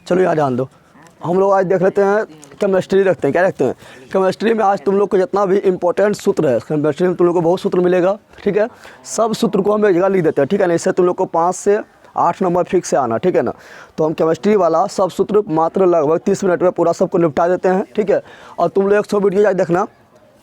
चलो यहाँ ध्यान दो। हम लोग आज देख लेते हैं केमिस्ट्री रखते हैं। क्या रखते हैं? केमिस्ट्री में आज तुम लोग को जितना भी इंपॉर्टेंट सूत्र है, केमिस्ट्री में तुम लोग को बहुत सूत्र मिलेगा। ठीक है, सब सूत्र को हम एक जगह लिख देते हैं। ठीक है ना, इससे तुम लोग को 5 से 8 नंबर फिक्स से आना। ठीक है ना, तो हम केमिस्ट्री वाला सब सूत्र मात्र लगभग 30 मिनट में पूरा सबको निपटा देते हैं। ठीक है, और तुम लोग 100 वीडियो आज देखना।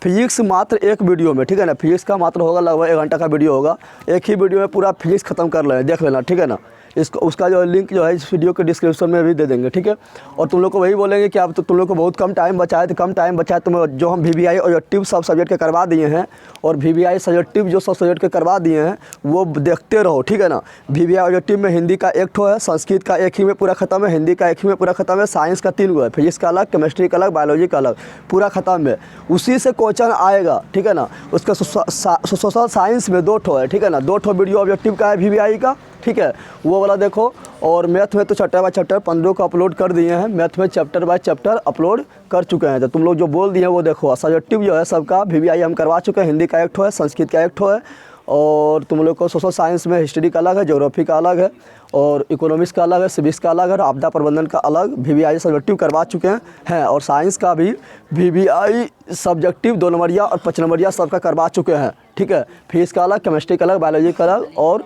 फिजिक्स मात्र एक वीडियो में, ठीक है ना, फिजिक्स का मात्र होगा लगभग 1 घंटा का वीडियो होगा। एक ही वीडियो में पूरा फिजिक्स खत्म कर लेना, देख लेना। ठीक है ना, इसको उसका जो लिंक जो है इस वीडियो के डिस्क्रिप्शन में भी दे देंगे। ठीक है, और तुम लोग को वही बोलेंगे कि अब तो तुम लोग को बहुत कम टाइम बचा है, तो कम टाइम बचा है तो जो हम VBI ऑब्जेक्टिव सब सब्जेक्ट के करवा दिए हैं, और VBI सब्जेक्टिव जो सब सब्जेक्ट के करवा दिए हैं वो देखते रहो। ठीक है ना, VBI ऑब्जेक्टिव में हिंदी का 1 ठो है, संस्कृत का 1 ही में पूरा खत्म है, हिंदी का 1 ही में पूरा खत्म है, साइंस का 3 गो है, फिजिक्स का अलग, केमिस्ट्री का अलग, बायोलॉजी का अलग, पूरा खत्म है। उसी से क्वेश्चन आएगा। ठीक है ना, उसका सोशल साइंस में 2 ठो है। ठीक है ना, 2 ठो वीडियो ऑब्जेक्टिव का है VBI का। ठीक है, वो वाला देखो। और मैथ में तो चैप्टर बाय चैप्टर 15 को अपलोड कर दिए हैं। मैथ में चैप्टर बाय चैप्टर अपलोड कर चुके हैं। तो तुम लोग जो बोल दिए हैं वो देखो। सब्जेक्टिव जो है सबका VBI हम करवा चुके हैं। हिंदी का 1 ठो है, संस्कृत का 1 ठो है, और तुम लोग को सोशल साइंस में हिस्ट्री का अलग है, ज्योग्राफी का अलग है, और इकोनॉमिक्स का अलग है, सिविक्स का अलग है, और आपदा प्रबंधन का अलग VBI सब्जेक्टिव करवा चुके हैं। और साइंस का भी VBI सब्जेक्टिव 2 नंबरिया और 5 नंबरिया सबका करवा चुके हैं। ठीक है, फिजिक्स का अलग, केमिस्ट्री का अलग, बायोलॉजी का अलग, और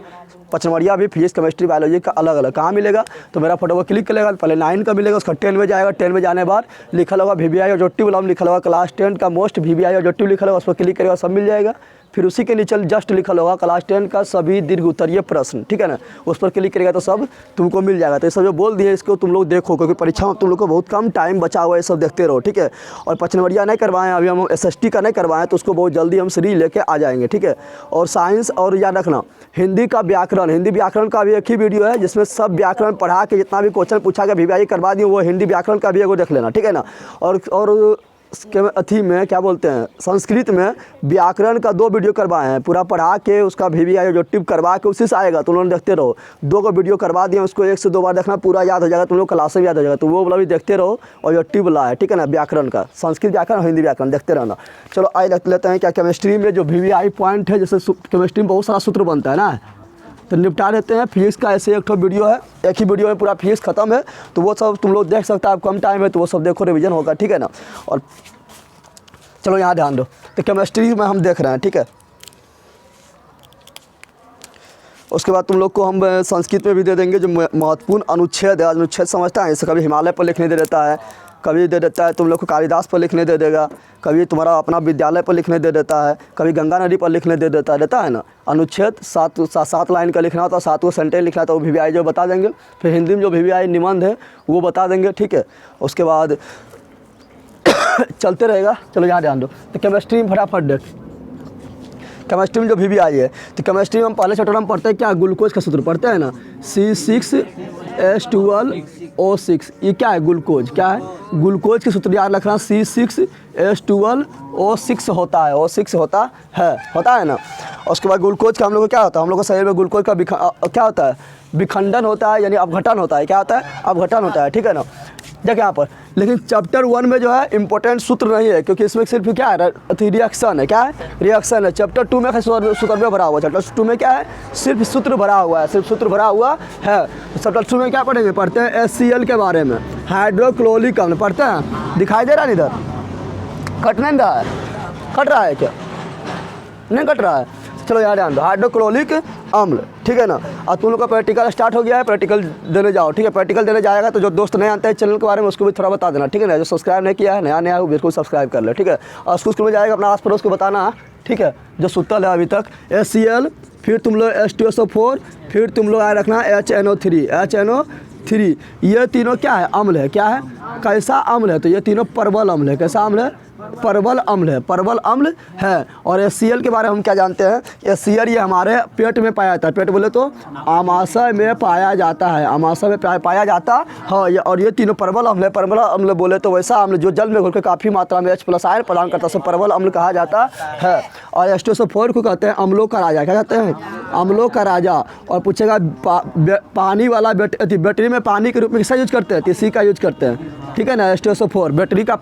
5 नंबरिया भी फिजिक्स केमिस्ट्री बायोलॉजी का अलग अलग। कहाँ मिलेगा? तो मेरा फोटो को क्लिक करेगा, पहले 9 का मिलेगा, उसका 10 में जाएगा। 10 में जाने के बाद लिखा होगा VBI ऑब्जेक्टिव वाला, लिखा होगा क्लास 10 का मोस्ट VBI ऑब्जेक्टिव लिखा होगा, उस पर क्लिक करेगा, सब मिल जाएगा। फिर उसी के नीचे जस्ट लिखा होगा क्लास 10 का सभी दीर्घ उत्तरीय प्रश्न। ठीक है ना, उस पर क्लिक करेगा तो सब तुमको मिल जाएगा। तो ये सब जो बोल दिए इसको तुम लोग देखो, क्योंकि परीक्षा में तुम लोग को बहुत कम टाइम बचा हुआ है, ये सब देखते रहो। ठीक है, और 5 नंबरिया नहीं करवाएं, अभी हम SST का नहीं करवाएं, तो उसको बहुत जल्दी हम सीरीज लेके आ जाएंगे। ठीक है, और साइंस और याद रखना हिंदी का व्याकरण, हिंदी व्याकरण का भी एक ही वीडियो है जिसमें सब व्याकरण पढ़ा के जितना भी क्वेश्चन पूछा गया VBI करवा दिए, वो हिंदी व्याकरण का भी एगो देख लेना। ठीक है ना, और अथी में क्या बोलते हैं, संस्कृत में व्याकरण का 2 वीडियो करवाए हैं, पूरा पढ़ा के उसका VBI ऑब्जेक्टिव करवा के उसी से आएगा। तुम लोग देखते रहो, 2 को वीडियो करवा दिए, उसको 1 से 2 बार देखना, पूरा याद हो जाएगा, तुम लोग क्लास में याद हो जाएगा। तो वो वाला भी देखते रहो, ऑब्जेक्टिव वाला है। ठीक है ना, व्याकरण का, संस्कृत व्याकरण, हिंदी व्याकरण देखते रहना। चलो आज देख लेते हैं क्या केमिस्ट्री में जो VBI पॉइंट है। जैसे केमिस्ट्री में बहुत सारा सूत्र बनता है ना, तो निपटा देते हैं। फिजिक्स का ऐसे 1 ठो वीडियो है, एक ही वीडियो में पूरा फिजिक्स खत्म है, तो वो सब तुम लोग देख सकते हैं। आप कम टाइम है तो वो सब देखो, रिवीजन होगा। ठीक है ना, और चलो यहाँ ध्यान दो। तो केमिस्ट्री में हम देख रहे हैं। ठीक है, उसके बाद तुम लोग को हम संस्कृत में भी दे देंगे जो महत्वपूर्ण अनुच्छेद है। अनुच्छेद समझता है, जैसे कभी हिमालय पर लिखने दे देता है, कभी दे देता है तुम लोग को कालिदास पर लिखने दे देगा, कभी तुम्हारा अपना विद्यालय पर लिखने दे देता है, कभी गंगा नदी पर लिखने दे देता है ना। अनुच्छेद 7 लाइन का लिखना होता है, 7 को सेंटेंस लिखना होता है, वो VBI जो बता देंगे। फिर हिंदी में जो VBI निबंध है वो बता देंगे। ठीक है, उसके बाद चलते रहेगा। चलो यहाँ ध्यान दो। तो केमिस्ट्री में फटाफट देख, केमिस्ट्री में जो VBI है, तो केमिस्ट्री में हम पहले चैप्टर में पढ़ते हैं क्या, ग्लूकोज का सूत्र पढ़ते हैं ना, C6H12O6। ये क्या है? ग्लूकोज। क्या है? ग्लूकोज के सूत्र याद रखना, C6H12O6 होता है, O6 होता है ना। उसके बाद ग्लूकोज का हम लोग को क्या होता है, हम लोग को शरीर में ग्लूकोज का क्या होता है, विखंडन होता है, यानी अपघटन होता है। क्या होता है? अपघटन होता है। ठीक है ना, देखिए यहाँ पर। लेकिन चैप्टर 1 में जो है इंपॉर्टेंट सूत्र नहीं है, क्योंकि इसमें सिर्फ क्या है, रिएक्शन है। क्या है? रिएक्शन है। चैप्टर 2 में सूत्र में भरा हुआ, चैप्टर 2 में क्या है, सिर्फ सूत्र भरा हुआ है, सिर्फ सूत्र भरा हुआ है। चैप्टर 2 में क्या पढ़ेंगे, पढ़ते हैं HCl के बारे में, हाइड्रोक्लोरिक अम्ल पढ़ते हैं। दिखाई दे रहा है इधर? कट नहीं रहा है? कट रहा है क्या? नहीं कट रहा है? चलो यहाँ ध्यान दो, हाइड्रोक्लोरिक अम्ल। ठीक है ना, और तुम लोग का प्रैक्टिकल स्टार्ट हो गया है, प्रैक्टिकल देने जाओ। ठीक है, प्रैक्टिकल देने जाएगा तो जो दोस्त नहीं आते हैं चैनल के बारे में उसको भी थोड़ा बता देना। ठीक है ना, जो सब्सक्राइब नहीं किया है, नया वो बिल्कुल सब्सक्राइब कर ले। ठीक है, और स्कूल में जाएगा अपना आस पड़ोस को बताना। ठीक है, जो सुतल है अभी तक, HCl, फिर तुम लोग H2SO4, फिर तुम लोग आए रखना HNO3। ये तीनों क्या है? अम्ल है। क्या है? कैसा अम्ल है? तो ये तीनों परवल अम्ल है। कैसा अम्ल है? परवल अम्ल है। परवल अम्ल है। और HCl के बारे में हम क्या जानते हैं, HCl ये हमारे पेट में पाया जाता है। पेट बोले तो आमाशय में पाया जाता है, आमाशय में पाया जाता है। और ये तीनों परवल अम्ल है। परवल अम्ल बोले तो वैसा अम्ल जो जल में घुल के काफ़ी मात्रा में H+ आयन प्रदान करता है, परवल अम्ल कहा जाता है। और H2SO4 को कहते हैं अम्लों का राजा। क्या कहते हैं? अम्लों का राजा। और पूछेगा पानी वाला बैटरी में पानी के रूप में किसका यूज करते हैं? तो इसी का यूज करते हैं, ठीक है ना, H2SO4। बैटरी का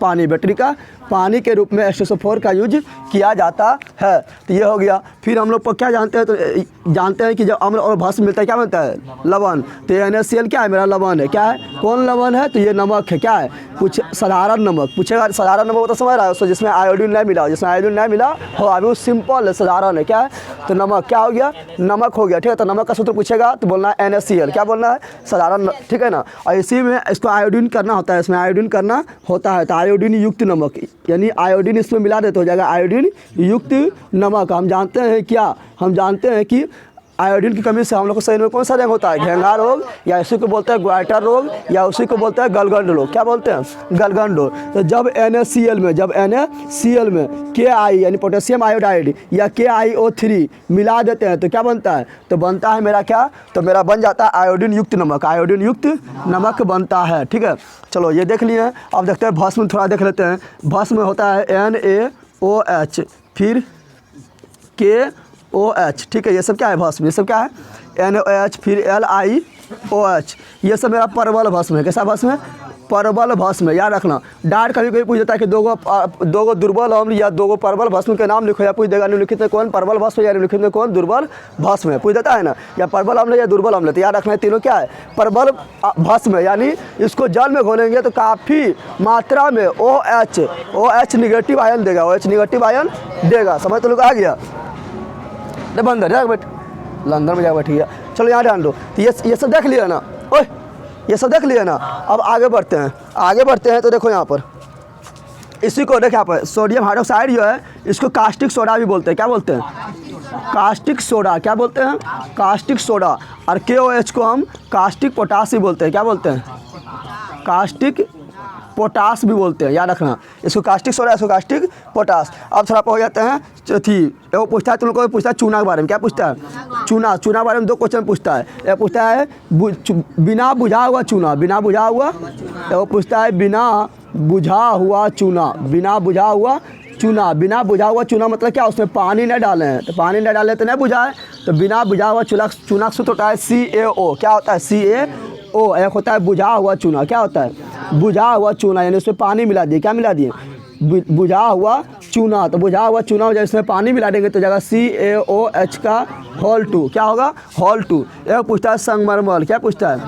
पानी के रूप में H2SO4 का यूज किया जाता है। तो ये हो गया। फिर हम लोग क्या जानते हैं? तो जानते हैं कि जब अम्ल और भस्म मिलता है क्या बनता है? लवण। तो NaCl क्या है? मेरा लवण है। क्या है? कौन लवण है? तो ये नमक है। क्या है? कुछ साधारण नमक। पूछेगा साधारण नमक तो समझ रहा है उसको, जिसमें आयोडीन नहीं मिला, जिसमें आयोडीन नहीं मिला हो, अभी वो सिंपल है, साधारण है। क्या है? तो नमक क्या हो गया? नमक हो गया, ठीक है। तो नमक का सूत्र पूछेगा तो बोलना है NaCl। क्या बोलना है? साधारण, ठीक है ना। और इसी में इसको आयोडीन करना होता है, इसमें आयोडीन करना होता है। तो आयोडीन युक्त नमक, यानी आयोडीन इसमें मिला दे तो हो जाएगा आयोडीन युक्त नमक। हम जानते हैं क्या? हम जानते हैं कि आयोडीन की कमी से हम लोग को शरीर में कौन सा रोग होता है? घेंघा रोग, या इसी को बोलते हैं ग्वाइटर रोग, या उसी को बोलते हैं गलगंड रोग। क्या बोलते हैं? गलगंड रोग। तो जब NaCl में Ki यानी पोटेशियम आयोडाइड या KiO3 मिला देते हैं तो क्या बनता है? तो बनता है मेरा क्या? तो मेरा बन जाता है आयोडीन युक्त नमक। आयोडीन युक्त नमक बनता है, ठीक है। चलो ये देख लिए। अब देखते हैं भस्म, थोड़ा देख लेते हैं। भस्म होता है NaOH, फिर KOH, ठीक है। ये सब क्या है? भस्म। ये सब क्या है? NaOH, फिर LiOH। ये सब मेरा परबल भस्म है। कैसा भस्म है? परबल भस्म है। याद रखना। डाट कभी कोई पूछ देता है कि दो गो दुर्बल अम्ल या दो गो परबल भस्म के नाम लिखो, या पूछ देगा निम्नलिखित में कौन परबल भस्म है या निम्नलिखित में कौन दुर्बल भस्म है, पूछ देता है ना, या परबल अम्ल या दुर्बल अम्ल। तो याद रखना है तीनों क्या है? परबल भस्म है। यानी इसको जल में घोलेंगे तो काफ़ी मात्रा में OH निगेटिव आयन देगा, OH निगेटिव आयन देगा। समझ तो लोग आ गया? बंदर जाकर बैठ, लंदन में जाकर बैठ गया। चलो यहाँ ध्यान दो। तो ये सब देख लिया ना? ओए ये सब देख लिया ना? अब आगे बढ़ते हैं। तो देखो यहाँ पर इसी को देखो, यहाँ पर सोडियम हाइड्रोक्साइड जो है इसको कास्टिक सोडा भी बोलते हैं। क्या बोलते हैं? Caustic soda. क्या बोलते हैं? Caustic soda. और KOH को हम कास्टिक पोटास भी बोलते हैं। क्या बोलते हैं? कास्टिक पोटास भी बोलते हैं। याद रखना, इसको कास्टिक सोडा, इसको कास्टिक पोटास। अब थोड़ा हो जाते हैं वो पूछता है तुम लोग को, पूछता है चूना के बारे में। क्या पूछता है? चूना के बारे में 2 क्वेश्चन पूछता है। एक पूछता है बिना बुझा हुआ चूना, बिना बुझा हुआ। वो पूछता है बिना बुझा हुआ चूना, बिना बुझा हुआ चूना मतलब क्या? उसमें पानी नहीं डाले हैं, तो पानी नहीं डाले तो नहीं बुझा है। तो बिना बुझा हुआ चूना का सूत्र होता है CaO। क्या होता है? CaO। एक होता है बुझा हुआ चूना। क्या होता है? बुझा हुआ चूना, यानी उसमें पानी मिला दिए। क्या मिला दिए? बुझा हुआ चूना। तो बुझा हुआ चूना हो जाए, इसमें पानी मिला देंगे तो जाएगा CaOH का होल 2। क्या होगा? होल 2। एक पूछता है संगमरमर। क्या पूछता है?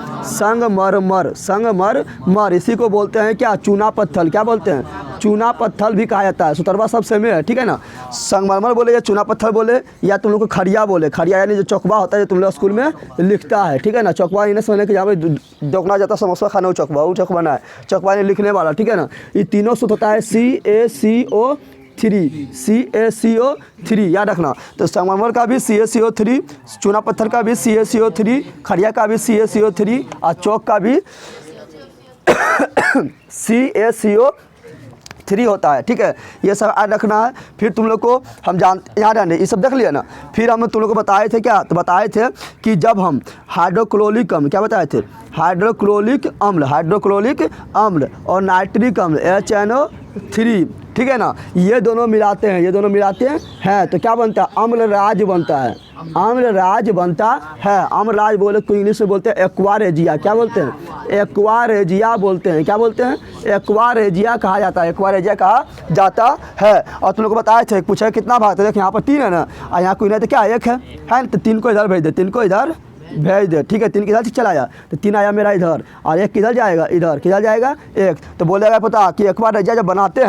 संगमरमर। इसी को बोलते हैं क्या? चूना पत्थर। क्या बोलते हैं? चूना पत्थर भी कहा जाता है। सुतरवा सब सेम है, ठीक है ना। संगमरमर बोले या चूना पत्थर बोले, या तुम लोग को खड़िया बोले। खड़िया यानी जो चौकवा होता है, जो तुम लोग स्कूल में लिखता है, ठीक है ना। चौकवा इन्हें समझने के जहाँ पे दोगना जाता समोसा खाना, वो चौकवा ना है, चौकवा यानी लिखने वाला, ठीक है ना। ये तीनों सूत्र होता है CaCO3। याद रखना। तो संगमरमर का भी CaCO3, चूना पत्थर का भी CaCO3, खड़िया का भी CaCO3 और चौक का भी CaCO3 होता है, ठीक है। ये सब याद रखना है। फिर तुम लोग को हम याद आने ये सब देख लिया ना। फिर हम तुम लोग को बताए थे क्या? तो बताए थे कि जब हम हाइड्रोक्लोरिक अम्ल, क्या बताए थे? हाइड्रोक्लोरिक अम्ल और नाइट्रिक अम्ल HNO3, ठीक है ना, ये दोनों मिलाते हैं तो क्या बनता है? अम्लराज बनता है। अम्लराज बोले तो इंग्लिश में बोलते हैं एक्वारेजिया। क्या बोलते हैं? एक्वारेजिया बोलते हैं। क्या बोलते हैं? एक्वारेजिया कहा जाता है। एक्वारेजिया कहा जाता है। और तुम लोग को बताए थे, पूछा कितना भाग? तो देखिए यहाँ पर 3 है ना, और यहाँ कोई नहीं तो क्या 1 है ना। तो 3 को इधर भेज दे, 3 को इधर भेज दे, ठीक है। 3 किधर चला आया? तो 3 आया मेरा इधर, और 1 किधर जाएगा? इधर। किधर जाएगा? 1। तो बोलेगा पता कि एक्वारेजिया जब बनाते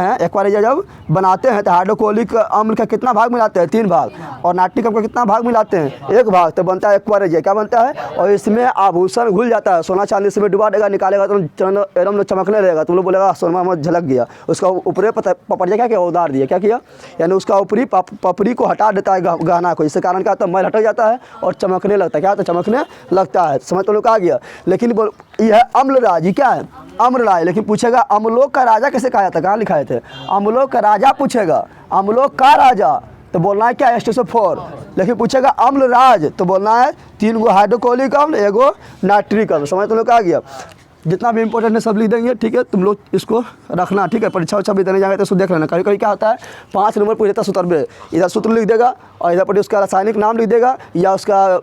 हैं तो हाइड्रोक्लोरिक अम्ल का कितना भाग मिलाते हैं? 3 भाग। और नाइट्रिक अम्ल का कितना भाग मिलाते हैं? 1 भाग। तो बनता है एक्वारेजिया। क्या बनता है? और इसमें आभूषण घुल जाता है, सोना चांदी इसमें डुबा देगा, निकालेगा तो एकदम चमकने लगेगा। तुम लोग बोलेगा सोना में झलक गया। उसका ऊपरी पपड़िया क्या उतार दिया। क्या किया? यानी उसका ऊपरी पपड़ी को हटा देता है, गहना को। इसके कारण क्या होता है? मैल हट जाता है और चमकने लगता है। क्या होता है? चमकने लगता है। समझ तो लोग आ गया। लेकिन यह अम्लराज, क्या है? अम्लराज। लेकिन पूछेगा अम्लों का राजा कैसे कहा जाता है? कहाँ लिखाए थे? अम्लों का राजा पूछेगा, अम्लों का राजा तो बोलना है क्या? H2SO4। लेकिन पूछेगा अम्लराज तो बोलना है 3 गो हाइड्रोक्लोरिक अम्ल, 1 गो नाइट्रिक अम्ल। समझ तो लोग आ गया। जितना भी इंपॉर्टेंट है सब लिख देंगे, ठीक है। तुम लोग इसको रखना, ठीक है। परीक्षा उच्छा भी देने जाएंगे तो उसको देख लेना। कभी कभी क्या होता है 5 नंबर पूछ लेता सूत्र में, इधर सूत्र लिख देगा और इधर पर उसका रासायनिक नाम लिख देगा या उसका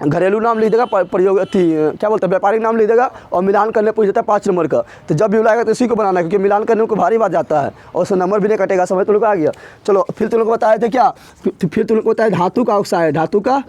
घरेलू नाम लिख देगा, प्रयोग क्या बोलते हैं व्यापारिक नाम लिख देगा और मिलान करने पूछ देता है 5 नंबर का। तो जब भी बुलाएगा तो इसी को बनाना है, क्योंकि मिलान करने को भारी बात जाता है और उससे नंबर भी नहीं कटेगा। समझ तुम लोग आ गया। चलो फिर तुम लोग को बताए थे क्या, फिर तुम लोग को बताया धातु का ऑक्साइड, धातु का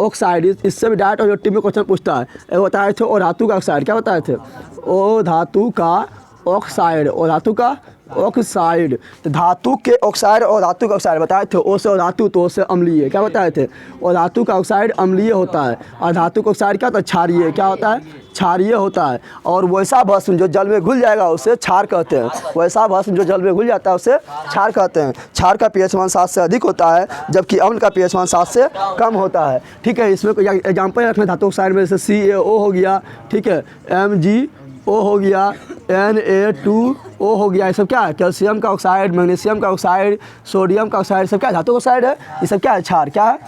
ऑक्साइड, इससे भी डायरेक्ट ऑब्जेक्टिव में क्वेश्चन पूछता है। ये बताए थे और धातु का ऑक्साइड, क्या बताए थे, ओ धातु का ऑक्साइड, और धातु का ऑक्साइड। तो धातु के ऑक्साइड और धातु का ऑक्साइड बताए थे। ओ से धातु, तो से अम्लीय, क्या बताए थे, और धातु का ऑक्साइड अम्लीय होता है और धातु का ऑक्साइड क्या होता है, क्षारीय, क्या होता है, क्षारीय होता है। और वैसा भस्म जो जल में घुल जाएगा उसे क्षार कहते हैं। वैसा भस्म जो जल में घुल जाता है उसे क्षार कहते हैं। क्षार का pH मान 7 से अधिक होता है, जबकि अम्ल का pH मान 7 से कम होता है, ठीक है। इसमें कोई एग्जाम्पल रखना धातु ऑक्साइड में, जैसे CaO हो गया, ठीक है, MgO हो गया, Na2O हो गया। ये सब क्या है, कैल्शियम का ऑक्साइड, मैग्नीशियम का ऑक्साइड, सोडियम का ऑक्साइड, सब क्या धातु का ऑक्साइड है। ये सब क्या है, क्षार, क्या है।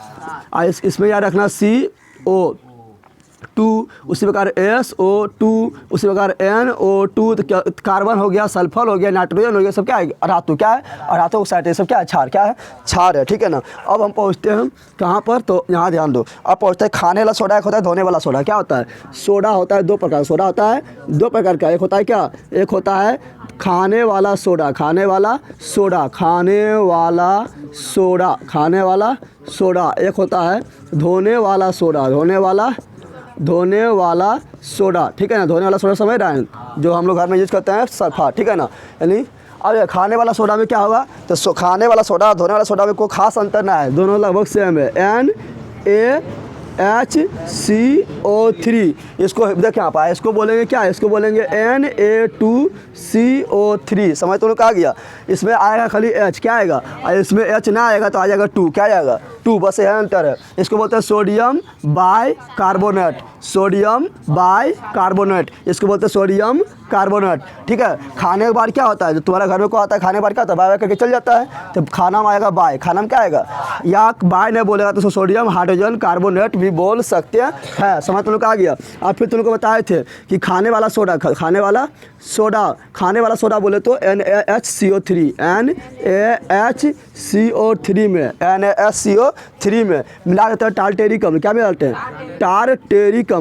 इसमें याद रखना CO2, उसी प्रकार SO2, उसी प्रकार NO2, तो कार्बन हो गया, सल्फर हो गया, नाइट्रोजन हो गया, सब क्या है, धातु, क्या है, और धातु ऑक्साइड है, सब क्या है, क्षार, क्या है, क्षार है, ठीक है ना। अब हम पहुँचते हैं कहाँ पर, तो यहाँ ध्यान दो। अब पहुँचते हैं खाने वाला सोडा, एक होता है धोने वाला सोडा। क्या होता है, सोडा होता है 2 प्रकार, सोडा होता है 2 प्रकार का। एक होता है क्या, एक होता है खाने वाला सोडा, खाने वाला सोडा, खाने वाला सोडा, खाने वाला सोडा। एक होता है धोने वाला सोडा, धोने वाला सोडा, ठीक है ना। धोने वाला सोडा समझ रहे हैं, जो हम लोग घर में यूज़ करते हैं, सल्फा, ठीक है ना। यानी अब खाने वाला सोडा में क्या होगा, तो खाने वाला सोडा धोने वाला सोडा में कोई खास अंतर ना है, दोनों लगभग सेम है। NaHCO3, इसको देखें आप, इसको बोलेंगे क्या, इसको बोलेंगे Na2CO3। समझ तो लोग आ गया। इसमें आएगा खाली H, क्या आएगा, और इसमें H ना आएगा तो आ जाएगा 2, क्या आएगा, 2, बस यह अंतर है। इसको बोलते हैं सोडियम बाइकार्बोनेट, सोडियम बाइकार्बोनेट, इसको बोलते हैं सोडियम कार्बोनेट, ठीक है। खाने के बाद क्या होता है, जो तुम्हारे घर में को आता है खाने के बाद क्या होता है, बाय करके चल जाता है, तो खाना में आएगा बाय, खाना में क्या आएगा, या बाय नहीं बोलेगा तो सोडियम हाइड्रोजन कार्बोनेट भी बोल सकते हैं। समझ तुम लोग आ गया। अब फिर तुम लोग को बताए थे कि खाने वाला सोडा, खाने वाला सोडा बोले तो NaHCO3, NaHCO3 में, NaHCO3 में मिला देते हैं टार्टेरिक अम्ल। क्या मिलाते हैं, टार्टेरिक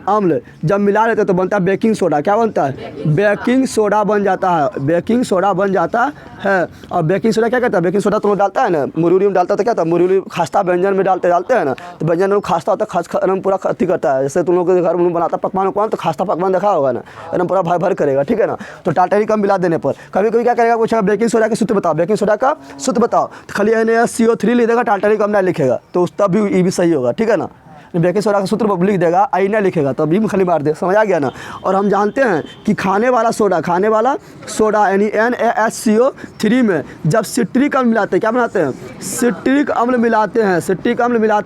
अम्ल। जब मिला लेते हैं तो बनता है बेकिंग सोडा। क्या बनता है, बेकिंग सोडा बन जाता है, बेकिंग सोडा बन जाता है। और बेकिंग सोडा क्या कहता है, बेकिंग सोडा तुम लोग डालता है ना, मुरमुरी में डालता है तो क्या था, मुरमुरी खास्ता व्यंजन में डालते हैं ना, तो व्यंजन में खास्ता होता है, एकदम पूरा खत्ती करता है। जैसे तुम लोग के घर में बनाता पकवान तो खास्ता पकवान देखा होगा ना, एकदम पूरा भर करेगा, ठीक है ना। तो टार्टेरिक अम्ल मिला देने पर कभी कभी क्या करेगा, पूछेगा बेकिंग सोडा का सूत्र बताओ, बेकिंग सोडा का सूत्र बताओ, तो खाली NaCO3 लिख देगा, टार्टेरिक अम्ल लिखेगा, तो तब भी ये भी सही होगा, ठीक है ना। बेकिंग सोडा का सूत्र लिख देगा, आई ना लिखेगा तो अभी खाली मार दे, समझ आ गया ना। और हम जानते हैं कि खाने वाला सोडा यानी NaHCO3 में जब सिट्रिक अम्ल मिलाते हैं, क्या बनाते हैं, सिट्रिक अम्ल मिलाते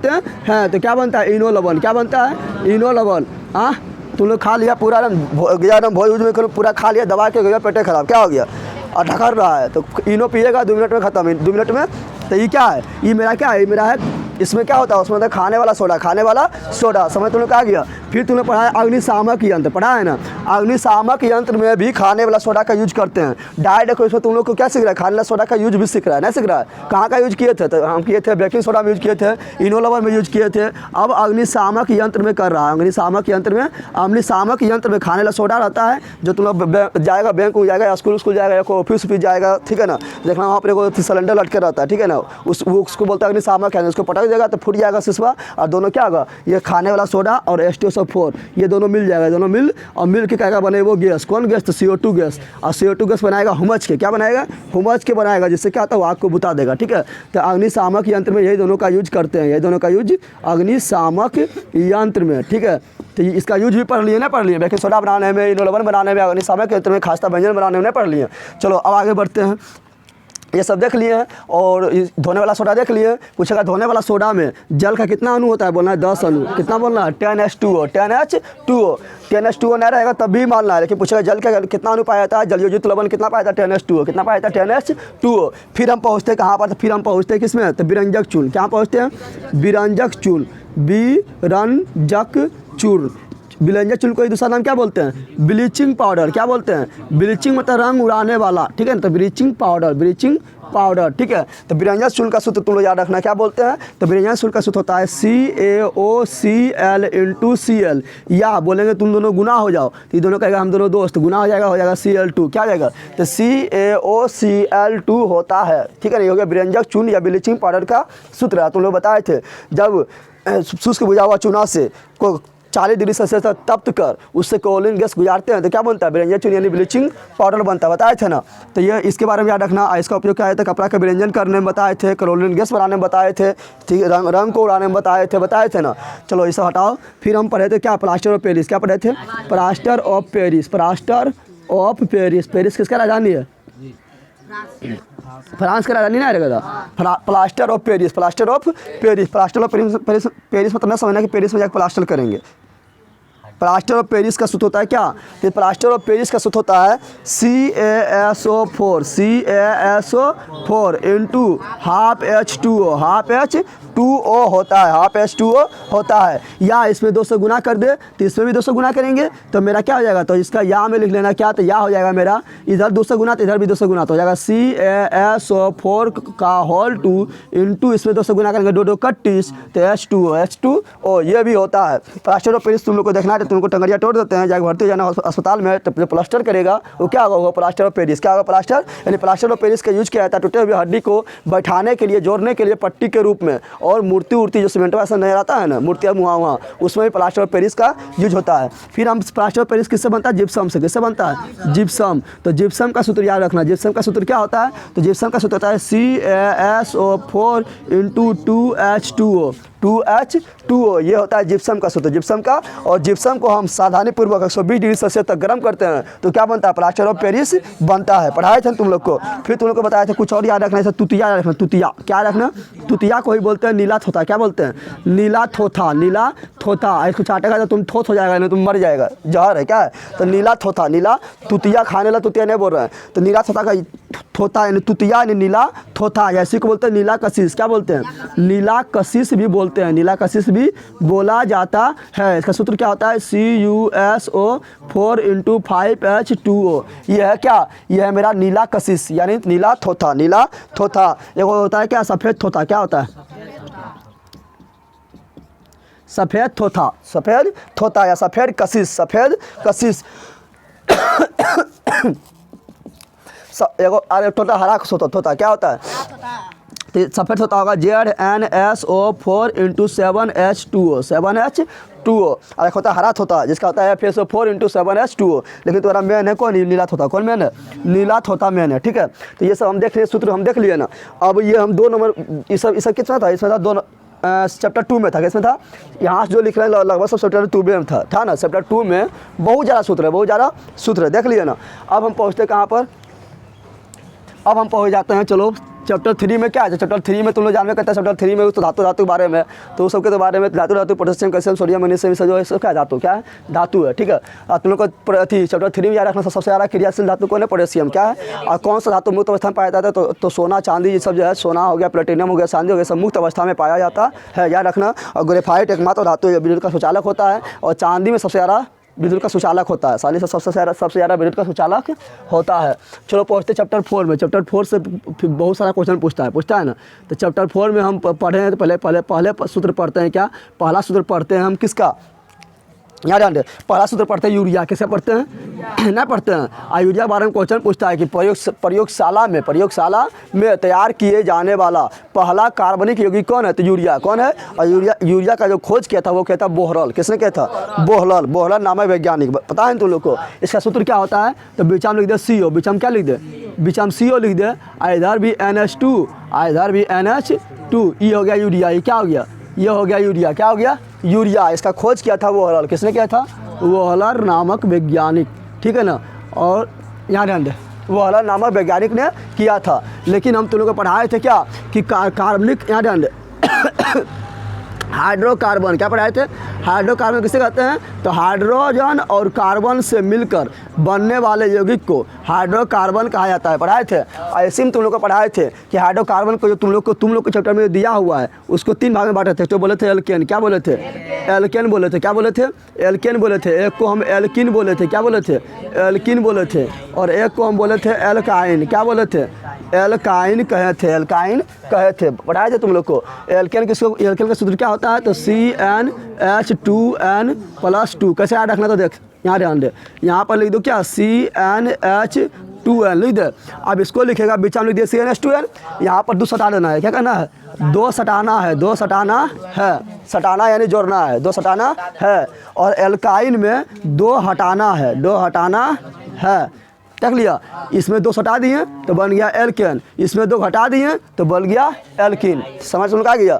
हैं, तो क्या बनता है, इनो लवण। क्या बनता है, इनो लवण। हाँ, तुम लोग खा लिया पूरा एकदम भोज में पूरा खा लिया, दबा के गया, पेटे खराब, क्या हो गया, और ढकर रहा है, तो इनो पिएगा 2 मिनट में खत्म, 2 मिनट में। तो ये क्या है, ये मेरा क्या है, ये मेरा है, इसमें क्या होता है, उसमें खाने वाला सोडा। समझ तुम लोग आ गया। फिर तुमने पढ़ा है अग्निशामक यंत्र, पढ़ा है ना। अग्निशामक यंत्र में भी खाने वाला सोडा का यूज करते हैं। डायरेक्ट इसमें तुम लोग को क्या सीख रहा है, खाने वाला सोडा का यूज भी सीख रहा है, नहीं सीख रहा है। कहाँ का यूज किए थे, तो हम किए थे बेकिंग सोडा में यूज किए थे, इनो लवण में यूज किए थे। अब अग्निशामक यंत्र में कर रहा है, अग्निशामक यंत्र में खाने वाला सोडा रहता है, जो तुम लोग जाएगा, बैंक में जाएगा, स्कूल जाएगा, या ऑफिस जाएगा, ठीक है ना, देखना वहाँ पर सिलेंडर लटके रहता है, ठीक है ना, उसको बोलता है अग्निशामक है। उसको पटक देगा तो फूट जाएगा सिसवा, और दोनों क्या होगा, ये खाने वाला सोडा और H2SO4 ये दोनों मिल जाएगा, दोनों मिल के क्या बने वो गैस, कौन गैस, तो CO2 गैस। और CO2 गैस बनाएगा हुमच के, क्या बनाएगा, हुमच के बनाएगा, जिससे क्या होता है, वो आग को बुता देगा, ठीक है। तो अग्निशामक यंत्र में यही दोनों का यूज करते हैं, अग्निशामक यंत्र में, ठीक है। तो इसका यूज भी पढ़ लिए, ना पढ़ लिए, बेकिंग सोडा बनाने में, इनो लवण बनाने में, अग्निशामक यंत्र में खास्ता व्यंजन बनाने में, नहीं पढ़ लिए। चलो अब आगे बढ़ते हैं। ये सब देख लिए हैं, और धोने वाला सोडा देख लिए। पूछेगा धोने वाला सोडा में जल का कितना अणु होता है, बोलना है 10 अणु। कितना बोलना है, 10H2O, 10H2O नहीं रहेगा तब भी मानना है, लेकिन पूछेगा जल का कितना अणु पाया जाता है, जलयोजित लवण कितना पाया जाता है, 10H2O, कितना पाया जाता है, 10H2O। फिर हम पहुँचते हैं कहाँ पर, तो फिर हम पहुँचते हैं किसमें, तो विरंजक चूर्ण। क्या पहुँचते हैं, विरंजक चूर्ण। विरंजक चूर्ण। विरंजक चूर्ण को दूसरा नाम क्या बोलते हैं? Bleaching powder. क्या बोलते हैं? ब्लीचिंग मतलब रंग उड़ाने वाला, ठीक है ना, तो ब्लीचिंग पाउडर, ब्लीचिंग पाउडर, ठीक है। तो विरंजक चूर्ण का सूत्र तुम लोग याद रखना, क्या बोलते हैं? तो विरंजक चूर्ण का सूत्र होता है CaOCl × Cl। या बोलेंगे तुम दोनों गुना हो जाओ, तो ये दोनों कहेगा हम दोनों दोस्त, गुना हो जाएगा Cl2, क्या जाएगा? तो CaOCl2 होता है, ठीक है ना। ये हो गया विरंजक चूर्ण या ब्लीचिंग पाउडर का सूत्र। तुम लोग बताए थे जब शुष्क बुझा हुआ चूना से को 40 डिग्री सेल्सियस तक तप्त कर उससे क्लोरीन गैस गुजारते हैं तो क्या बनता है? विरंजक चूर्ण यानी ब्लीचिंग पाउडर बनता है, बताए थे ना। तो ये इसके बारे में याद रखना। इसका उपयोग क्या है? तो कपड़ा का विरंजन करने में बताए थे, क्लोरीन गैस बनाने में बताए थे, ठीक है, रंग को उड़ाने में बताए थे ना। चलो इसे हटाओ। फिर हम पढ़े थे क्या? Plaster of Paris. क्या पढ़े थे? Plaster of Paris. Plaster of Paris. Paris किसका राजधानी है? फ्रांस का राजधानी ना रहेगा। Plaster of Paris. Plaster of Paris. Plaster of Paris मतलब ना समझना कि पेरिस में जाकर प्लास्टर करेंगे। प्लास्टर ऑफ पेरिस का सूत्र होता है क्या? तो प्लास्टर ऑफ पेरिस का सूत्र होता है CaSO4 × half H2O। Half H2O होता है, हाफ H2O होता है। या इसमें 200 गुना कर दे तो इसमें भी 200 गुना करेंगे तो मेरा क्या हो जाएगा? तो इसका या में लिख लेना क्या? तो या हो जाएगा मेरा इधर 200 गुना तो इधर भी 200 गुना तो हो जाएगा CaSO4 का होल 2 × इसमें 200 गुना करेंगे 2 2 31 तो H2O ये भी होता है। प्लास्टर ऑफ पेरिस तुम लोग को देखना है, तुमको टंगड़िया तोड़ देते हैं, जाकर भर्ती हो जाना अस्पताल में, तो जो प्लास्टर करेगा वो क्या होगा? वो प्लास्टर ऑफ पेरिस। क्या होगा? प्लास्टर यानी प्लास्टर ऑफ पेरिस का यूज किया जाता है टूटे हुए हड्डी को बैठाने के लिए, जोड़ने के लिए पट्टी के रूप में। और मूर्ति जो सीमेंट ऐसा नहीं आता है ना, मूर्तियाँ वहाँ उसमें भी प्लास्टर ऑफ पेरिस का यूज होता है। फिर हम प्लास्टर ऑफ पेरिस किससे बनता है? जिप्सम से। किससे बनता है? जिप्सम। तो जिप्सम का सूत्र याद रखना। जिप्सम का सूत्र क्या होता है? तो जिप्सम का सूत्र होता है CaSO4 × 2H2O। ये होता है जिप्सम का सूत्र, जिप्सम का। और जिप्सम को हम सावधानी पूर्वक 120 डिग्री सेल्सियस तक गर्म करते हैं तो क्या बनता है? प्लास्टर ऑफ पेरिस बनता है। पढ़ाए थे तुम लोग को। फिर तुम लोग को बताया था कुछ और याद रखना, जैसे तुतिया याद रखना। तुतिया क्या रखना? तुतिया को ही बोलते हैं नीला थोथा। क्या बोलते हैं? नीला थोथा। नीला थोथा। इसको चाटेगा तो तुम थोथ हो जाएगा, नहीं तुम मर जाएगा, जहर है क्या है? तो नीला थोथा। नीला तुतिया खाने वाला तुतिया नहीं बोल रहे हैं। तो नीला थोथा का थोथा यानी तुतिया यानी नीला थोथा। ऐसी को बोलते हैं नीला कशिश। क्या बोलते हैं? नीला कशिश भी बोलते हैं, नीला कशिश भी बोला जाता है। इसका सूत्र क्या होता है? CuSO4 × 5H2O। यह है क्या? यह है मेरा नीला कशिश यानी नीला थोथा। नीला थोथा। एक होता है क्या? सफ़ेद थोथा। क्या होता है? सफ़ेद थोथा। सफ़ेद थोथा या सफ़ेद कशिश। सफ़ेद कशिश। अरे थोड़ा हरा थोता क्या होता है? तो सफ़ेद होता होगा ZnSO4 × 7H2O। 7H2O। और एक होता है हरा थोता जिसका होता है FeSO4 × 7H2O। लेकिन तुम्हारा मेन है कौन? नीला थोता। कौन मेन है? नीला थोता मेन है, ठीक है। तो ये सब हम देख लिए, सूत्र हम देख लिए ना। अब ये हम 2 नंबर ये सब कितना था? इसमें था 2 चैप्टर 2 में था। किसमें था? यहाँ जो लिख रहे हैं लगभग सब चैप्टर 2 में था ना। चैप्टर 2 में बहुत ज़्यादा सूत्र है, बहुत ज़्यादा सूत्र है, देख लिए ना। अब हम पहुँचते कहाँ पर? अब हम पहुँच जाते हैं, चलो चैप्टर 3 में क्या है? चैप्टर 3 में तुम लोग जानवे करते हैं। चैप्टर 3 में उस तो धातु के बारे में, तो सबके तो बारे में धातु पोटेशियम कैल्शियम सोडियम मैग्नीशियम सब जो है सब क्या धातु? क्या है? धातु है, ठीक है। और तुम लोग को अथी चैप्टर 3 में याद रखना सबसे ज़्यादा क्रियाशील धातु कौन है? पोटेशियम। क्या है? और कौन सा धातु मुक्त अवस्था में पाया जाता है? तो सोना चांदी ये सब जो है, सोना हो गया, प्लेटिनम हो गया, चांदी हो गया, सब मुक्त अवस्था में पाया जाता है, याद रखना। और ग्रेफाइट एकमात्र धातु विद्युत का सुचालक होता है और चांदी में सबसे ज़्यादा विद्युत का सुचालक होता है। साली से सबसे ज़्यादा विद्युत का सुचालक होता है। चलो पहुँचते चैप्टर 4 में। चैप्टर 4 से बहुत सारा क्वेश्चन पूछता है ना। तो चैप्टर 4 में हम पढ़े हैं तो पहले सूत्र पढ़ते हैं क्या? पहला सूत्र पढ़ते हैं हम किसका? याद आंदे पहला सूत्र पढ़ते हैं यूरिया। कैसे पढ़ते हैं? ना पढ़ते हैं। यूरिया बारे में क्वेश्चन पूछता है कि प्रयोगशाला में तैयार किए जाने वाला पहला कार्बनिक यौगिक कौन है? तो यूरिया। कौन है? और यूरिया का जो खोज किया था वो क्या था? बोहरल। किसने किया था? बोहरल नामक वैज्ञानिक। पता है तुम लोग को इसका सूत्र क्या होता है? तो बीच लिख दे CO। बीच क्या लिख दे? बीच CO लिख दे। इधर भी NH2, इधर भी NH2। ये हो गया यूरिया। ये क्या हो गया? ये हो गया यूरिया। क्या हो गया? यूरिया। इसका खोज किया था बोहरल। किसने किया था? बोहरल नामक वैज्ञानिक, ठीक है ना। और यहाँ ध्यान दे, बोहरल नामक वैज्ञानिक ने किया था। लेकिन हम तुम लोग को पढ़ाए थे क्या कि कार्बनिक, यहाँ ध्यान दे हाइड्रोकार्बन क्या पढ़ाए थे? हाइड्रोकार्बन किसे कहते हैं? तो हाइड्रोजन और कार्बन से मिलकर बनने वाले यौगिक को हाइड्रोकार्बन कहा जाता है। पढ़ाए थे। ऐसे में तुम लोग को पढ़ाए थे कि हाइड्रोकार्बन को जो तुम लोग को चैप्टर में दिया हुआ है उसको 3 भाग में बांटे थे। तो बोले थे एल्केन, क्या बोले थे? एल्केन बोले थे। क्या बोले थे? एल्केन बोले थे। एक को हम एल्किन बोले थे। क्या बोले थे? एल्किन बोले थे। और एक को हम बोले थे एल्काइन। क्या बोले थे? एल्काइन कहे थे। एल्काइन कहे थे। पढ़ाए थे तुम लोग को। एल्केन किसको? एल्केन का सूत्र क्या होता है? तो CnH2n+2। कैसे याद रखना? तो देख यहाँ ध्यान दे, यहाँ पर लिख दो क्या? CnH2n लिख दे। अब इसको लिखेगा बीच में लिख दिया CnH2n। यहाँ पर 2 सटा देना है। क्या करना है? 2 सटाना है। 2 सटाना है। सटाना यानी जोड़ना है। 2 सटाना है। और एल्काइन में 2 हटाना है। 2 हटाना है। देख लिया। इसमें 2 सटा दिए तो बन गया एल्केन। इसमें 2 घटा दिए तो बन गया एल्किन। समझ में आ गया?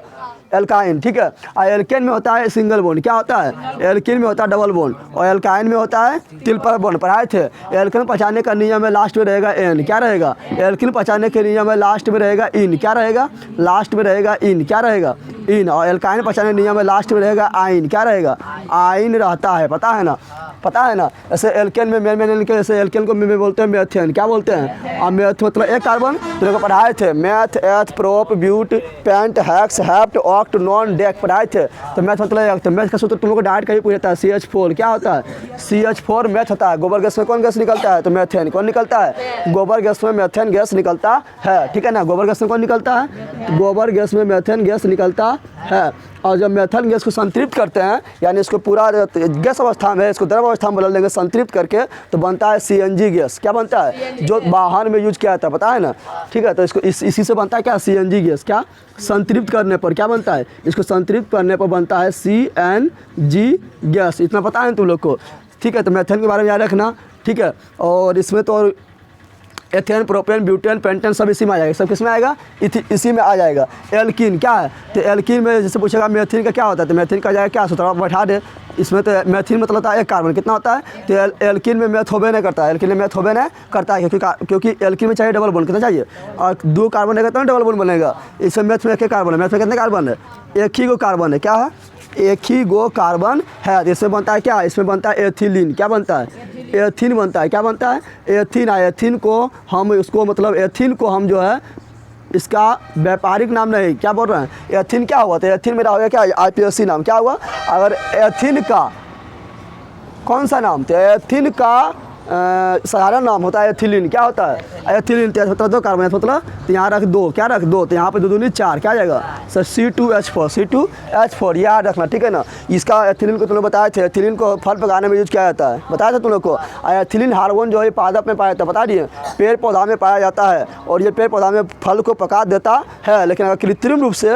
एल्काइन। ठीक है। और एल्केन में होता है सिंगल बॉन्ड। क्या होता है? एल्किन में होता है डबल बॉन्ड। और एल्काइन में होता है ट्रिपल बॉन्ड। पढ़ाए थे। एल्केन पहचानने का नियम है लास्ट में रहेगा एन। क्या रहेगा? एल्किन पहचानने के नियम है लास्ट में रहेगा इन। क्या रहेगा? लास्ट में रहेगा इन। क्या रहेगा? इन। और एल्काइन पहचानने नियम है लास्ट में रहेगा आइन। क्या रहेगा? आइन रहता है। पता है ना? पता है ना? ऐसे एल्केन में मेन जैसे एल्केन को में बोलते हैं मेथेन। क्या बोलते हैं? और मेथ मतलब एक कार्बन। तो लोग पढ़ाए थे meth, eth, prop, but, pent, hex, hept, oct, non, dec पढ़ाए थे। तो मैथ मतलब एक। तो मैथ का सूत्र तुम लोग को डायरेक्ट कहीं पूछता है CH4। क्या होता है? CH4 मैथ होता है। गोबर गैस में कौन गैस निकलता है? तो मेथेन। कौन निकलता है? गोबर गैस में मेथेन गैस निकलता है। ठीक है ना? गोबर गैस में कौन निकलता है? गोबर गैस में मेथेन गैस निकलता है। और जब मेथेन गैस को संतृप्त करते हैं यानी इसको पूरा गैस अवस्था में इसको द्रव अवस्था में बदल देंगे संतृप्त करके तो बनता है CNG गैस। क्या बनता है? जो वाहन में यूज किया जाता है। पता है ना? ठीक है। तो इसको इसी से बनता है क्या? CNG gas. क्या? संतृप्त करने पर क्या बनता है? इसको संतृप्त करने पर बनता है CNG गैस। इतना पता है तुम लोग को? ठीक है। तो मेथेन के बारे में याद रखना। ठीक है। और इसमें तो एथेन, प्रोपेन, ब्यूटेन, पेंटेन सब इसी में आ जाएगा। सब किसमें आएगा? इसी में आ जाएगा। एल्किन क्या है? तो एल्किन में जैसे पूछेगा मेथिन का क्या होता है तो मेथिन का जाएगा क्या सूत्र? आप बैठा दे। इसमें तो मेथिन मतलब होता है एक कार्बन। कितना होता है? तो एल्किन में मैथ होबे नहीं करता है। एल्किन में मैथ होबे नहीं करता है क्योंकि एल्किन में चाहिए डबल बॉन्ड। कितना चाहिए? और 2 कार्बन रहेगा तो डबल बॉन्ड बनेगा। इसमें मैथ में एक कार्बन है। मैथ में कितने कार्बन है? एक ही गो कार्बन है। क्या है? एक ही गो कार्बन है। इसमें बनता है क्या? इसमें बनता है एथिलीन। क्या बनता है? एथिन बनता है। क्या बनता है? एथिन। एथिन को हम इसको मतलब एथिन को हम जो है इसका व्यापारिक नाम नहीं क्या बोल रहे हैं? एथिन क्या हुआ? तो एथिन मेरा हो गया क्या? IPSC नाम। क्या हुआ? अगर एथिन का कौन सा नाम? तो एथिन का साधारण नाम होता है एथिलीन। क्या होता है? एथिलीन। मतलब 2 कार्बन मतलब तो यहाँ रख 2। क्या रख 2? तो यहाँ पे 2 दूनी 4 क्या आ जाएगा? Sir C2H4। C2H4 याद रखना। ठीक है ना? इसका एथिलीन को तुम लोग बताए थे। एथिलीन को फल पकाने में यूज किया जाता है। बताया था तुम लोग को। एथिलीन हार्मोन जो है पादप में पाया जाता है। बता दिए। पेड़ पौधा में पाया जाता है और ये पेड़ पौधा में फल को पका देता है। लेकिन अगर कृत्रिम रूप से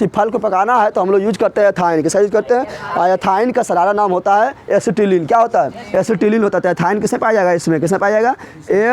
फल को पकाना है तो हम लोग यूज करते हैं एथाइन। किसका यूज करते हैं? एथाइन का साधारण नाम होता है एसिटिलीन। क्या होता है? एसिटिलीन होता है। एथाइन किसमें पाया जाएगा? इसमें किसमें पाया जाएगा?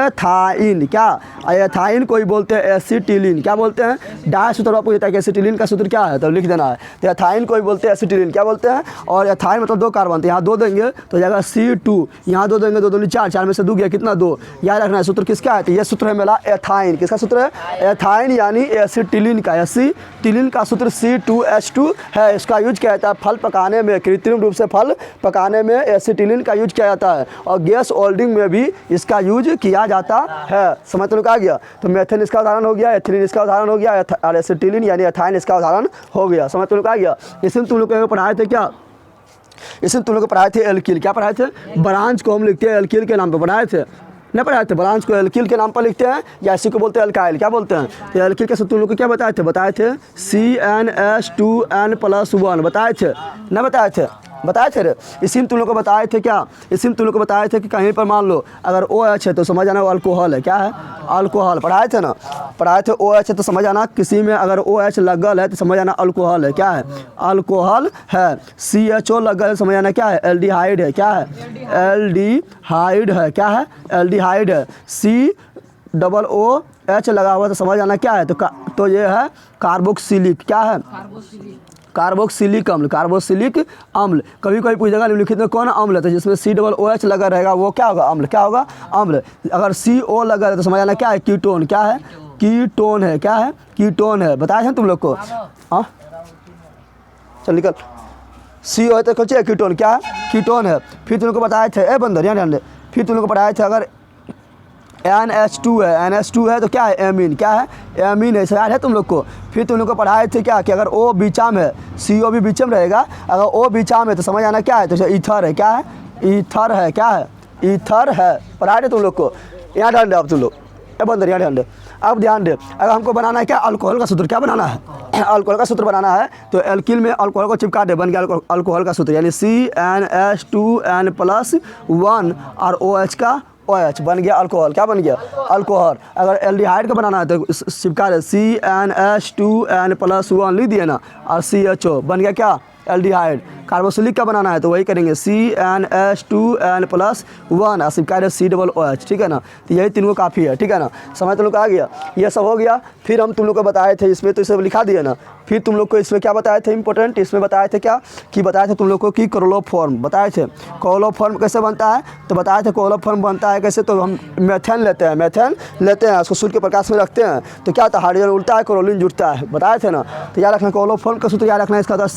एथाइन। क्या? एथाइन को ही बोलते हैं एसिटिलीन। क्या बोलते हैं? डाय सूत्र पूछता है कि एसिटिलीन का सूत्र क्या है तो लिख देना है। तो एथाइन को ही बोलते हैं एसिटिलीन। क्या बोलते हैं? और एथाइन मतलब 2 कार्बन। तो यहाँ 2 देंगे तो जाएगा C2। यहाँ 2 देंगे 2 दूनी 4। 4 में से 2 गया कितना? 2। याद रखना है सूत्र किसका है? तो ये सूत्र है मेरा एथाइन। किसका सूत्र है? एथाइन यानी एसिटिलीन का। एसिटिलीन का सूत्र C2H2 है। इसका यूज किया जाता है फल पकाने में। कृत्रिम रूप से फल पकाने में एसिटिलीन का यूज किया जाता है और गैस होल्डिंग में भी इसका यूज किया जाता है। समझ तो आ गया? तो मेथेन इसका उदाहरण हो गया, एथिलीन इसका उदाहरण हो गया और एसिटिलीन यानी एथाइन इसका उदाहरण हो गया। समझ तो आ गया? इसमें तुम लोग को पढ़ाए थे क्या? इसमें तुम लोग को पढ़ाए थे एल्किल। क्या पढ़ाए थे? ब्रांच को हम लिखते हैं एल्किल के नाम पर। पढ़ाए थे? नहीं पढ़ाए थे? ब्रांच को एल्किल के नाम पर लिखते हैं या इसी को बोलते हैं एल्काइल। क्या बोलते हैं? तो एल्किल के साथ तुम लोग को क्या बताए थे? बताए थे CnH2n+1 बताए थे। नहीं बताए थे? बताए थे रे। इसी में तुम लोग को बताए थे क्या? इसी में तुम लोग को बताए थे कि कहीं पर मान लो अगर OH है तो समझ आना वो अल्कोहल है। क्या है? अल्कोहल। पढ़ाए थे ना? पढ़ाए थे। OH है तो समझ आना किसी में अगर OH लगल है तो समझ आना अल्कोहल है। क्या है? अल्कोहल है। CHO लगल है समझ आना क्या है? एल्डिहाइड है। क्या है? एल्डिहाइड है। क्या है? एल्डिहाइड है। COOH लगा हुआ तो समझ आना क्या है? तो ये है कार्बोक्सिलिक। क्या है? कार्बोक्सिलिक अम्ल। कार्बोक्सिलिक अम्ल। कभी कभी पूछेगा निम्नलिखित में कौन अम्ल है? तो जिसमें COOH लगा रहेगा वो क्या होगा? अम्ल। क्या होगा? अम्ल। अगर CO लगा है तो समझ आना क्या है? कीटोन। क्या है? कीटोन है। क्या है? कीटोन है। बताया है तुम लोग को? हाँ चल निकल। CO है तो सोचिए कीटोन, क्या है कीटोन है। फिर तुम लोग को बताए थे ए बंदर यहाँ ध्यान दे, फिर तुम लोग को बताए थे अगर NH2 है, NH2 है तो क्या है एमीन, क्या है एमीन है, याद है तुम लोग को। फिर तुम लोग को पढ़ाए थे क्या कि अगर O बीचा में है, CO भी बीच में रहेगा, अगर O बीचा में तो समझ आना क्या है, तो ईथर है, क्या है ईथर है, क्या है ईथर है, पढ़ाए थे तुम लोग को। यहाँ ध्यान दे अब तुम लोग, ए बंदर यहाँ ध्यान दे, अब ध्यान दे। अगर हमको बनाना है क्या अल्कोहल का सूत्र, क्या बनाना है अल्कोहल का सूत्र बनाना है, तो एल्किल में अल्कोहल को चिपका दे, बन गया अल्कोहल का सूत्र, यानी CnH2n+1 और OH का OH बन गया अल्कोहल, क्या बन गया अल्कोहल। अगर एल्डिहाइड का बनाना है तो चिपका दे CnH2n+1 लिख दिए ना, और CHO बन गया क्या एल्डिहाइड। कार्बोक्सिलिक का बनाना है तो वही करेंगे CnH2n+1 और चिपका दे COOH, ठीक है ना। तो यही तीनों काफ़ी है, ठीक है ना। समय तुम लोग का आ गया, ये सब हो गया। फिर हम तुम लोग को बताए थे इसमें, तो इसे लिखा दिया ना। फिर तुम लोग को इसमें क्या बताए थे इंपॉर्टेंट, इसमें बताए थे क्या कि बताए थे तुम लोग को कि क्लोरोफॉर्म बताए थे। क्लोरोफॉर्म कैसे बनता है, तो बताए थे क्लोरोफॉर्म बनता है कैसे, तो हम मेथेन लेते हैं, उसको सूर्य के प्रकाश में रखते हैं तो क्या होता है हाइड्रोजन उड़ता है, क्लोरीन जुड़ता है, बताए थे ना। तो याद रखना क्लोरोफॉर्म का सूत्र याद रखना, इसका होता है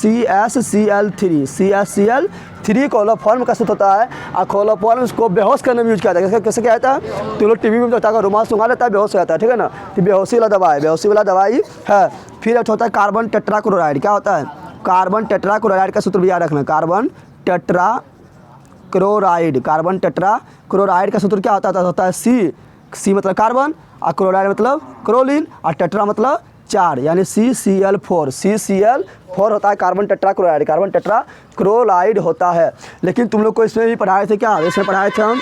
CSCl3 क्लोरोफॉर्म का सूत्र होता है। और क्लोरोफॉर्म को बेहोश करने में यूज किया जाता है, कैसे क्या होता है, तो लोग टीवी में होता है रुमाल सुंघा लेता है बेहोश हो जाता है, ठीक है ना। तो बेहोशी वाला दवाई है। फिर एक होता है कार्बन टेट्राक्लोराइड, क्या होता है कार्बन टेट्राक्लोराइड का सूत्र भी याद रखना, कार्बन टेट्राक्लोराइड का सूत्र क्या होता है C मतलब कार्बन और क्लोराइड मतलब क्लोरीन और टेट्रा मतलब 4, यानी CCl4 होता है कार्बन टेट्राक्लोराइड होता है। लेकिन तुम लोग को इसमें भी पढ़ाए थे क्या, इसमें पढ़ाए थे हम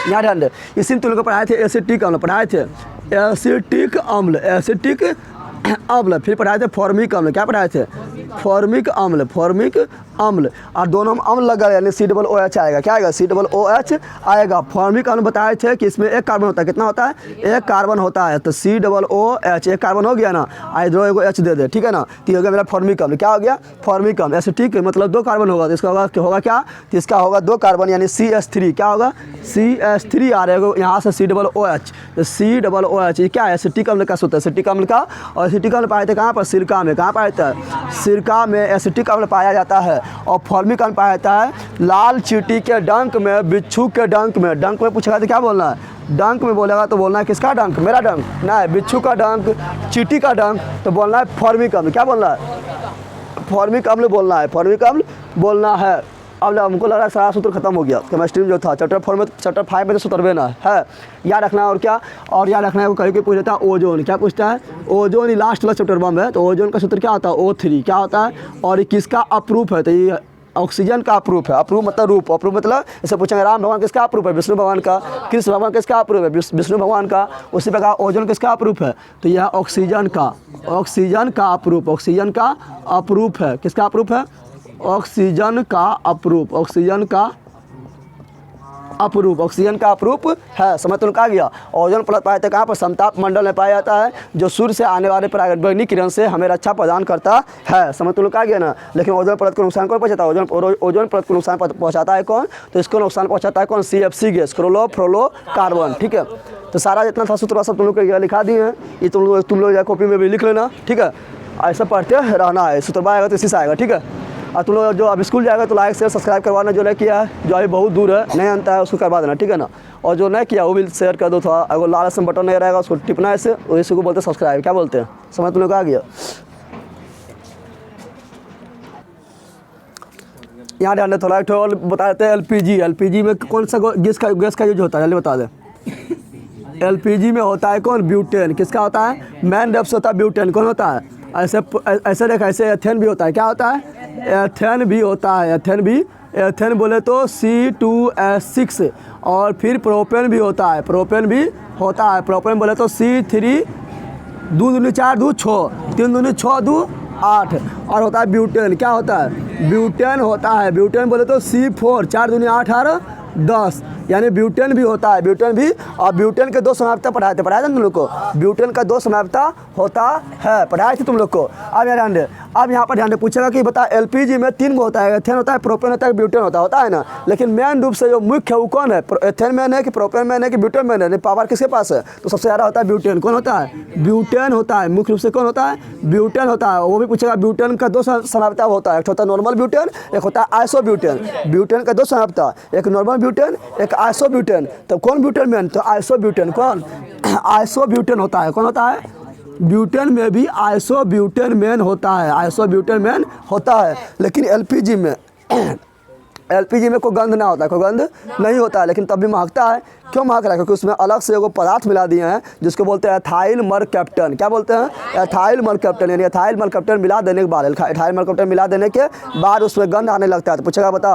याद ध्यान दे, इसी में तुम लोग को पढ़ाए थे एसिटिक अम्ल, पढ़ाए थे एसिटिक अम्ल। फिर पढ़ाए थे फॉर्मिक अम्ल, क्या पढ़ाए थे फॉर्मिक अम्ल और दोनों में अम्ल लगा यानी COOH आएगा, क्या आएगा COOH आएगा। फॉर्मिक अम्ल बताए थे कि इसमें एक कार्बन होता है, कितना होता है एक कार्बन होता है, तो COOH एक कार्बन हो गया ना, इधर एगो H दे दे, ठीक है ना। तो हो गया मेरा फॉर्मिक अम्ल, क्या हो गया फॉर्मिक अम्ल। एसिटिक मतलब 2 कार्बन होगा, तो इसका होगा क्या, तो इसका होगा 2 कार्बन यानी CH3, क्या होगा CH3 आ रहा है यहाँ से COOH, तो COOH ये क्या है एसिटिक अम्ल का सूत्र, एसिटिक अम्ल का। और एसिटिक अम्ल पाए थे कहाँ पर, सिरका में, कहाँ पाया जाता है सिरका में एसिटिक अम्ल पाया जाता है। और फॉर्मिक अम्ल पाया जाता है लाल चींटी के डंक में, बिच्छू के डंक में। डंक में पूछेगा तो क्या बोलना है, डंक में बोलेगा तो बोलना है किसका डंक, मेरा डंक ना, बिच्छू का डंक, चींटी का डंक, तो बोलना है फॉर्मिक अम्ल, क्या बोलना है फॉर्मिक अम्ल बोलना है, फॉर्मिक अम्ल बोलना है। अब हमको लग रहा है सारा सूत्र खत्म हो गया केमिस्ट्री में जो था, चैप्टर 5 में तो सूत्र बना है याद रखना। और क्या और याद रखना है, वो कहीं के पूछ लेता है ओजोन, क्या पूछता है ओजोन, लास्ट वाला चैप्टर में है, तो ओजोन का सूत्र क्या होता है O3, क्या होता है। और किसका अप्रूफ है, तो ये ऑक्सीजन का अप्रूफ है। अप्रूफ मतलब रूप, अप्रूफ मतलब जैसे पूछेंगे राम भगवान किसका अप्रूफ है, विष्णु भगवान का, कृष्ण भगवान किसका अप्रूफ है, विष्णु भगवान का। उसी प्रकार ओजोन किसका अप्रूफ है, तो यह ऑक्सीजन का अप्रूफ है, किसका अप्रूफ है ऑक्सीजन का अप्रूफ है। समझ तो आ गया। ओजोन परत पाया जाता है कहाँ पर, समताप मंडल में पाया जाता है, जो सूर्य से आने वाले पराबैंगनी किरण से हमें रक्षा प्रदान करता है। समझ तो आ गया ना। लेकिन ओजोन परत को नुकसान कौन पहुँचाता है, ओजोन परत को नुकसान पहुँचाता है कौन, तो इसको नुकसान पहुँचाता है कौन, CFC गैस, क्लोरोफ्लोरोकार्बन, ठीक है। तो सारा जितना था सूत्र सब तुम लोग को लिखा दिए हैं, ये तुम लोग कॉपी में भी लिख लेना, ठीक है। ऐसा पढ़ते रहना है, सूत्र आएगा तो इसी से आएगा, ठीक है। और तुम लोग जो अब स्कूल जाएगा तो लाइक शेयर सब्सक्राइब करवाना, जो नहीं किया है, जो अभी बहुत दूर है नहीं आता है उसको करवा देना, ठीक है ना। और जो नहीं किया वो भी शेयर कर दो, थोड़ा अगर लाल से बटन नहीं रहेगा उसको टिपना ऐसे, इसी को बोलते हैं सब्सक्राइब, क्या बोलते हैं, समझ तुम लोग आ गया। यहाँ ध्यान थोड़ा एक और बता देते हैं LPG में कौन सा गैस का यूज होता है, जल्दी बता दें। LPG में होता है कौन, ब्यूटेन, किसका होता है मैन रेप्स होता है, ब्यूटेन कौन होता है, ऐसे देखा, ऐसे एथेन भी होता है, क्या होता है एथेन भी होता है, एथेन बोले तो C2H6। और फिर प्रोपेन भी होता है, प्रोपेन बोले तो C3 2 दूनी 4 2 6 3 दूनी 6 2 8। और होता है ब्यूटेन, क्या होता है ब्यूटेन होता है, ब्यूटेन बोले तो C4 4 दूनी 8 और 10, यानी ब्यूटेन भी होता है, ब्यूटेन भी। और ब्यूटेन के 2 समाप्ता पढ़ाए थे तुम लोग को, ब्यूटेन का 2 समाप्ता होता है, पढ़ाए थे तुम लोग को। अब यहाँ पर ध्यान दे, पूछेगा कि बता एलपीजी में 3 गो होता है, एथेन होता है, प्रोपेन होता है, ब्यूटेन होता है ना। लेकिन मेन रूप से जो मुख्य है वो कौन है, एथेन मैन है कि प्रोपेन मैन है कि ब्यूटेन मैन है, पावर किसके पास है, तो सबसे ज़्यादा होता है ब्यूटेन। कौन होता है, ब्यूटेन होता है, मुख्य रूप से कौन होता है, ब्यूटेन होता है। वो भी पूछेगा ब्यूटेन का 2 समाप्ता होता है, एक होता है नॉर्मल ब्यूटेन, एक होता है आइसो ब्यूटेन। ब्यूटेन का 2 समाप्ता, एक नॉर्मल ब्यूटेन, एक आइसो ब्यूटेन। तो कौन ब्यूटेन मैन, तो आइसो ब्यूटेन। कौन, आइसो ब्यूटेन होता है। कौन होता है, ब्यूटेन में भी आइसो ब्यूटेन मैन होता है, आइसो ब्यूटेन मैन होता है। लेकिन एलपीजी में एलपीजी में कोई गंध ना होता है, कोई गंध नहीं होता है, लेकिन तब भी महकता है। क्यों महक रहा है, क्योंकि उसमें अलग से एगो पदार्थ मिला दिए हैं जिसको बोलते हैं एथाइल मरकैप्टन। क्या बोलते हैं, एथाइल मरकैप्टन। यानी एथाइल मरकैप्टन मिला देने के बाद, एथाइल मरकैप्टन मिला देने के बाद उसमें गंध आने लगता है। तो पूछेगा बता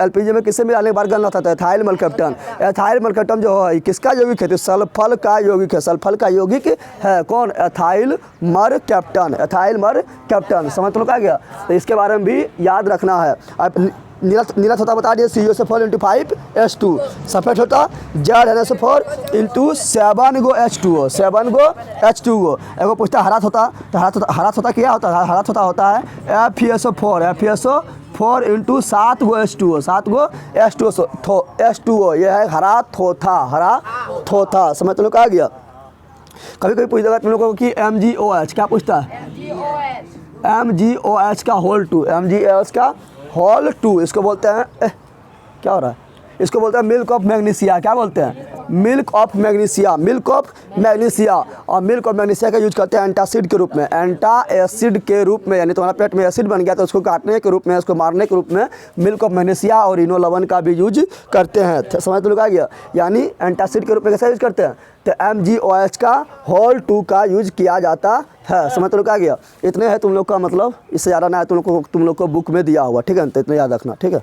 एलपीजी में किससे मिलाने के बाद गंध आता है, एथाइल मरकैप्टन। एथाइल मरकैप्टन जो है किसका यौगिक है, तो सल्फर का यौगिक है, सल्फर का यौगिक है। कौन, एथाइल मरकैप्टन, एथाइल मरकैप्टन। समझ तो आ गया। तो इसके बारे में भी याद रखना है। अब नीरस होता बता दिए CuSO4 × 5H2, सफेद होता ZnSO4 × 7 गो H2O, 7 गो H2O। एगो पूछता हरात होता, तो हरात होता क्या होता है, हरात होता है FeSO4 × 7 गो H2O, 7 गो H2O। ये है हरा थोथा। समझ तुम लोग आ गया। कभी कभी पूछ देगा तुम लोगों को कि MgOH क्या पूछता है, MgOH का होल 2, MgOH का होल 2, इसको बोलते हैं क्या हो रहा है, इसको बोलते हैं मिल्क ऑफ मैग्नीशिया। क्या बोलते हैं, milk of magnesia, milk of magnesia. और मिल्क ऑफ मैग्नीशिया का यूज करते हैं एंटासिड के रूप में, एंटाएसिड के रूप में। यानी तुम्हारा पेट में एसिड बन गया तो उसको काटने के रूप में, उसको मारने के रूप में मिल्क ऑफ मैग्नीशिया और इनो लवण का भी यूज करते हैं। समझ तो लोग आ गया। यानी एंटासिड के रूप में कैसे यूज करते हैं, तो MgOH का होल 2 का यूज किया जाता है। समझ तो लोग आ गया। इतने है तुम लोग का मतलब, इससे ज़्यादा ना है तुम लोग को बुक में दिया हुआ, ठीक है। तो इतना याद रखना, ठीक है।